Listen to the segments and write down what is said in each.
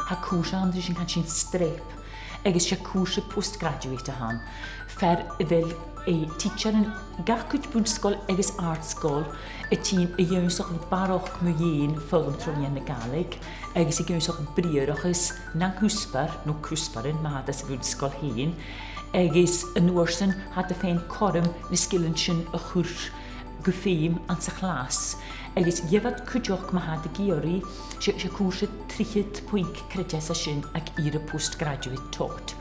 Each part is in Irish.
Ha cwsa am ddysyn can sy'n strip. Agus sé cwsa postgraduate han. Fer fel teacher yn gachwyd bwnsgol agus art school y tîm y ywnsach baroch mwy'n ffilm troi'n y Gaelic agus y ywnsach brioch ys nang hwsbar, no cwsbarin ma hadas y bwnsgol hyn agus yn wrson had y ffein corym ni sgilyn sy'n y chwrs gyffeim an sa chlas agus yfad cwdioch ma had y giori sé cwsa 30 pwynt credes a sy'n ag i'r postgraduate taught.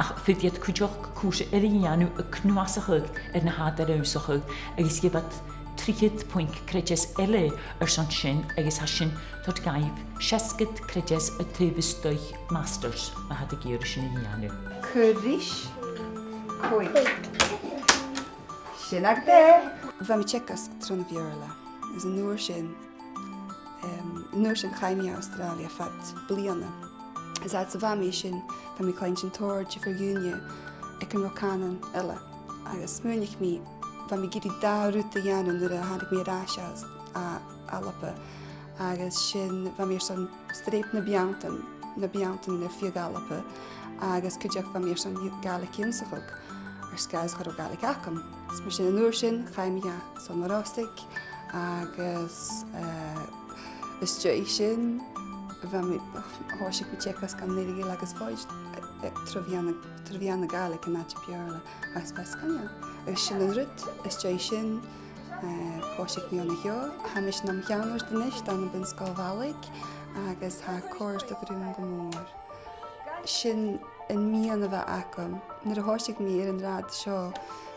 Ach fyddiad cwdioch cwsa ianw y cnwasach ag na had ar ywnsach agus yfad 30 pwynt credes ele son sy'n agus ha sy'n tod gaif 60 credes y teifysdwy masters ma had y giori sy'n ianw. Cyrrish Cwyg. Sy'n ag de. Fa mi txekas tron fiorla. Is een noorsyn Chaimia Australia fat blianne. Is uit fa mi sy'n fa mi klein sy'n torge for junie ek yn rokanen ella. Agus smynich mi fa mi giri da rute janun nure had ik mi rasias a alape. Agus sy'n fa mi sy'n streep na bianten na fiog alape. Agus cydioch fa mi sy'n Gaelic ynsachog. Skaz charo Gaelic acum. Smysyn yn noorsyn Chaimia son marostig. Agus ysdreisyn fa mi horsig mi txekas gan nirigil agus foig trofianna Gaelic yn atje björla agus feskanja. Agus sy'n yn ryd ysdreisyn horsig mi anna hio hamis nam hianwrs dynish dan yn bynskol falig agus ha cwrs dy grwn gymor. Sy'n yn mi anna fa acum. Nyr horsig mi yn rad sio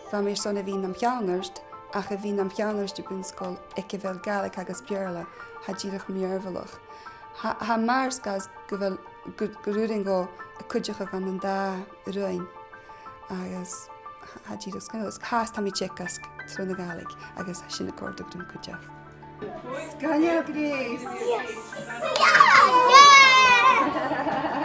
fa mi son y fi nam hianwrs ach a bhín am cheannair de búnscoil ag bhfuil Gaelic agus bearla ha ddíireach miarmhalach. Ha mars gas go bhfuil goúrin go a cuideach gan an dá roin agus ha ddíireach scannas chas tá mi txekas tro na Gaelic agus sin na cordach dún cuideach. Scanne Grace! Yes! Yeah!